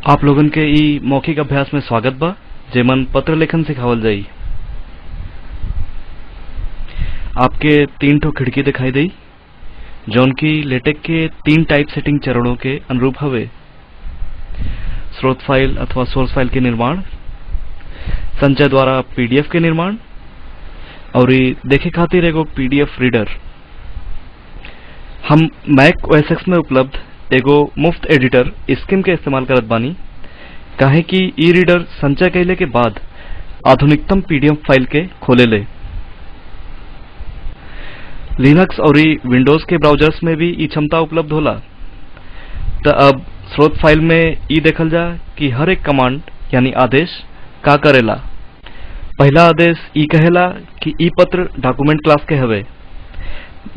आप लोगन के ई मौखिक अभ्यास में स्वागत बा, जेमन पत्र लेखन सिखावल जाई। आपके 3 ठो खिड़की दिखाई देई, जौन की लेटेक के 3 टाइप सेटिंग चरणों के अनुरूप हवे। स्रोत फाइल अथवा सोर्स फाइल के निर्माण, संचय द्वारा पीडीएफ के निर्माण और देखे खातिर एगो पीडीएफ रीडर। हम मैक ओएस एक्स में उपलब्ध एगो मुफ्त एडिटर स्किम के इस्तेमाल करत बानी, काहे कि ई रीडर संचय कैले के बाद आधुनिकतम पीडीएफ फाइल के खोलेले। लिनक्स और विंडोज के ब्राउजर्स में भी ई क्षमता उपलब्ध होला। तो अब स्रोत फाइल में ई देखल जा कि हर एक कमांड यानी आदेश का करेला। पहला आदेश ई कहेला कि ई पत्र डॉक्यूमेंट क्लास के हवे।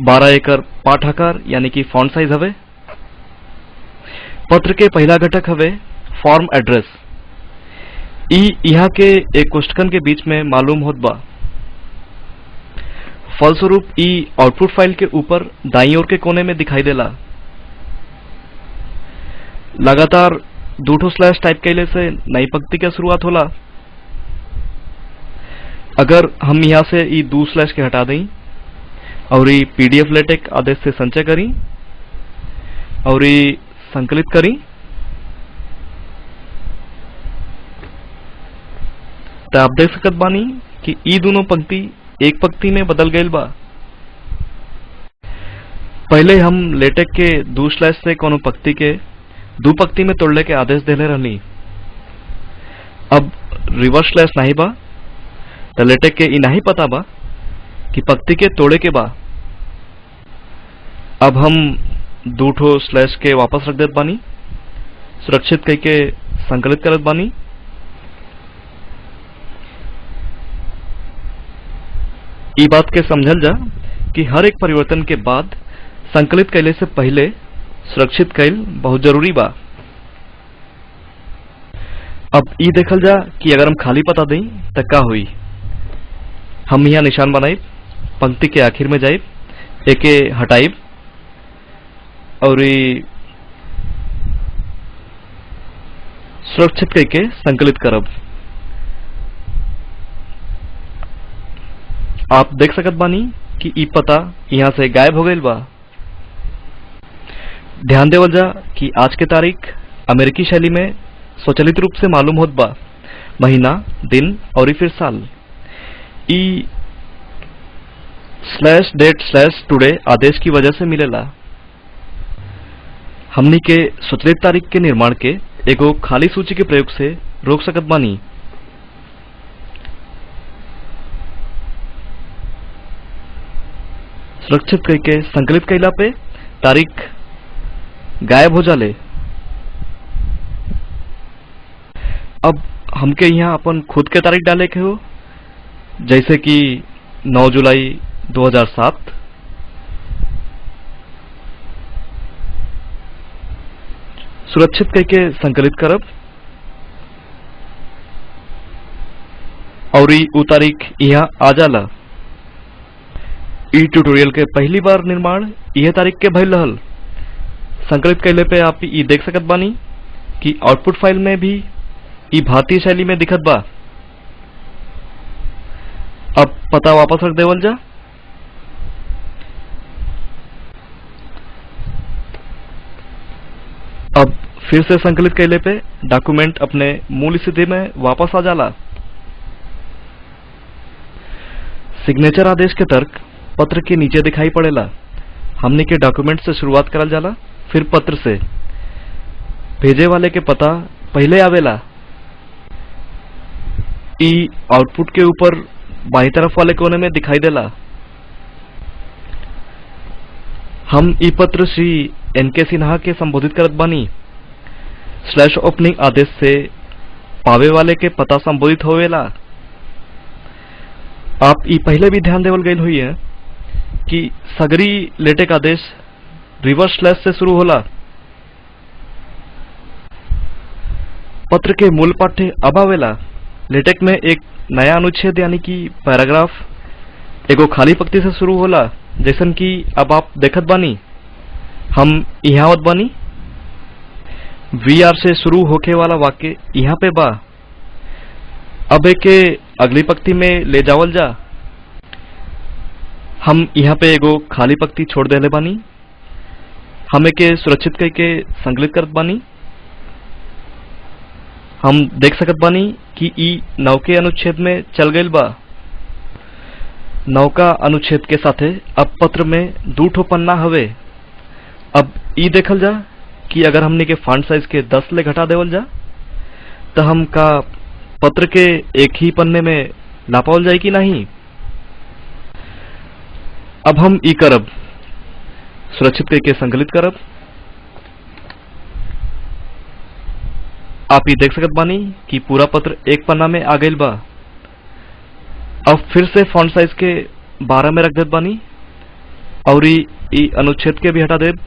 12 एकर पाठ आकार यानी कि फॉन्ट साइज हवे। पत्र के पहला घटक हवे फॉर्म एड्रेस। ई यहाँ के एक कोष्ठकन के बीच में मालूम होत बा। फलस्वरूप ई आउटपुट फाइल के ऊपर दाईं ओर के कोने में दिखाई देला। लगातार 2 ठो स्लैश टाइप कैले से नई पंक्ति के शुरुआत होला। अगर हम यहाँ से ई 2 स्लैश के हटा दें और ई पीडीएफ लेटेक आदेश से संचय करी और ई संकलित करी, तो आप देख सकत बानी कि ई दोनों पंक्ति एक पंक्ति में बदल गईल बा। पहले हम लेटेक के 2 स्लैश से कोनो पंक्ति के 2 पंक्ति में तोड़ले के आदेश देले रहनी। अब रिवर्स स्लैश नहीं बा, तो लेटेक के ई नहीं पता बा कि पंक्ति के तोड़े के बा। अब हम 2 ठो स्लैश के वापस रख देत बानी, सुरक्षित करके संकलित करत बानी। ई बात के समझल जा कि हर एक परिवर्तन के बाद संकलित कैले से पहले सुरक्षित कैल बहुत जरूरी बा। अब ई देखल जा कि अगर हम खाली पता दें तो का हुई। हम यहाँ निशान बनाइब, पंक्ति के आखिर में जाइब, एके हटाइब और सुरक्षित करके संकलित करब। आप देख सकत बानी कि ई पता यहाँ से गायब हो गईल बा। ध्यान देवल जा कि आज के तारीख अमेरिकी शैली में स्वचालित रूप से मालूम होत बा, महीना, दिन और फिर साल। ई /date/today आदेश की वजह से मिलेला। हमनी के स्वचालित तारीख के निर्माण के एगो खाली सूची के प्रयोग से रोक सकत बानी। सुरक्षित करके संकलित कैला पे तारीख गायब हो जाले। अब हमके यहाँ अपन खुद के तारीख डाले के हो, जैसे कि 9 जुलाई 2007। सुरक्षित करके संकलित करब और उ तारीख यहाँ आ जाला। ई ट्यूटोरियल के पहली बार निर्माण यह तारीख के भइल रहल। संकलित कैले पे आप ई देख सकत बानी कि आउटपुट फाइल में भी ई भारतीय शैली में दिखत बा। अब पता वापस रख देवल जा। अब फिर से संकलित कैले पे डॉक्यूमेंट अपने मूल स्थिति में वापस आ जाला। सिग्नेचर आदेश के तर्क पत्र के नीचे दिखाई पड़ेला। हमने के डॉक्यूमेंट से शुरुआत करल जाला, फिर पत्र से। भेजे वाले के पता पहले आवेला। ई आउटपुट के ऊपर बाईं तरफ वाले कोने में दिखाई देला। हम ई पत्र श्री एन.के. सिन्हा के संबोधित करत बानी। /opening आदेश से पावे वाले के पता संबोधित होवेला। आप ई पहले भी ध्यान देवल गईल हुई है कि सगरी लेटेक आदेश रिवर्स स्लैश से शुरू होला। पत्र के मूल पाठ्य अब आवेला। लेटेक में एक नया अनुच्छेद यानी कि पैराग्राफ एगो खाली पंक्ति से शुरू होला, जैसन कि अब आप देखत बानी। हम यहाँ आवत बानी। वी आर से शुरू होके वाला वाक्य यहाँ पे बा। अब एके अगली पंक्ति में ले जावल जा। हम यहाँ पे एगो खाली पंक्ति छोड़ देले बानी। हम एके सुरक्षित करके संकलित करत बानी। हम देख सकत बानी कि ई 9 के अनुच्छेद में चल गईल बा। 9 का अनुच्छेद के साथे अब पत्र में 2 ठो पन्ना हवे। अब ई देखल जा कि अगर हमने के फॉन्ट साइज के 10 ले घटा देवल जा तो हम का पत्र के एक ही पन्ने में ला पावल जाए कि नहीं। अब हम ई करब, सुरक्षित करके संकलित करब। आप ये देख सकत बानी कि पूरा पत्र एक पन्ना में आ गईल बा। अब फिर से फॉन्ट साइज के 12 में रख देत बानी और ई अनुच्छेद के भी हटा देब।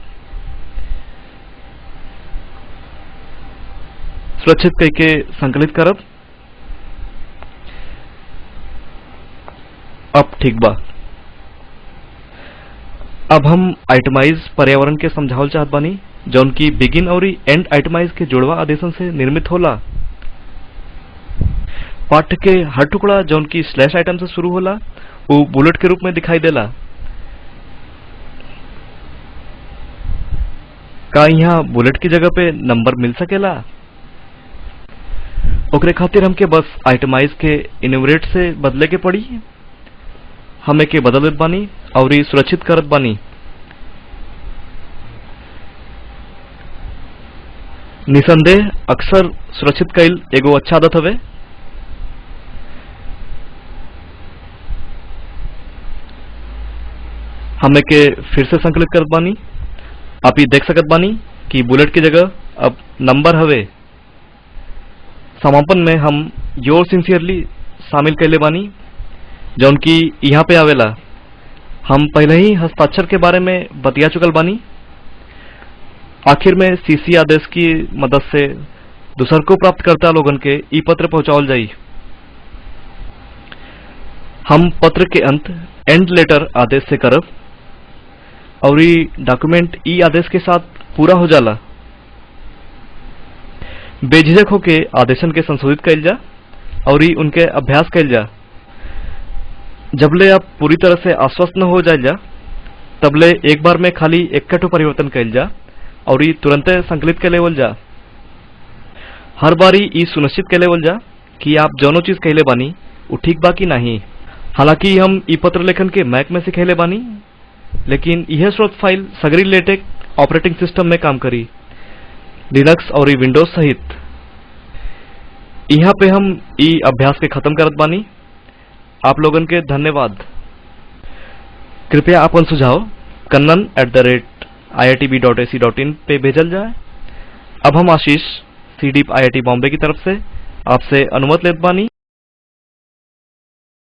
सुरक्षित करके संकलित करब। अब ठीक बा। अब हम आइटमाइज पर्यावरण के समझावल चाहत बानी जौन की बिगिन और एंड आइटमाइज के जुड़वा आदेशन से निर्मित होला। पाठ्य के हर टुकड़ा जौन की स्लैश आइटम से शुरू होला वो बुलेट के रूप में दिखाई देला। का यहाँ बुलेट की जगह पे नंबर मिल सकेला? ओकरे खातिर हमके बस आइटमाइज के इन्यूमरेट से बदले के पड़ी। हम एके बदलत बानी और सुरक्षित करत बानी। निसंदेह अक्सर सुरक्षित कईल एगो अच्छा आदत हवे। हम एके फिर से संकलित करत बानी। आप ये देख सकत बानी कि बुलेट की जगह अब नंबर हवे। समापन में हम योर सिंसियरली शामिल कैले बानी जौन की यहाँ पे आवेला। हम पहले ही हस्ताक्षर के बारे में बतिया चुकल बानी। आखिर में सीसी आदेश की मदद से दूसर को प्राप्तकर्ता लोगन के ई पत्र पहुंचावल जाई। हम पत्र के अंत एंड लेटर आदेश से करब और ई डॉक्यूमेंट ई आदेश के साथ पूरा हो जाला। बेझिझक होके आदेशन के संशोधित कैल जा और ई उनके अभ्यास कैल जा। जबले आप पूरी तरह से आश्वस्त न हो जाए जा तबले एक बार में खाली एक परिवर्तन कैल जा और ई तुरंत संकलित के लेवल जा। हर बारी ई सुनिश्चित के लेवल जा कि आप जौनो चीज कहले बानी वो ठीक बा कि नहीं। हालांकि हम ई पत्र लेखन के मैक में सिखैले बानी लेकिन यह स्रोत फाइल सगरी लेटेक ऑपरेटिंग सिस्टम में काम करी, लिनक्स और विंडोज सहित। यहाँ पे हम ई अभ्यास के खत्म करत बानी। आप लोगन के धन्यवाद। कृपया अपन सुझाव kannan@iitb.ac.in पे भेजल जाए। अब हम आशीष सीडीप IIT बॉम्बे की तरफ से आपसे अनुमति लेत बानी।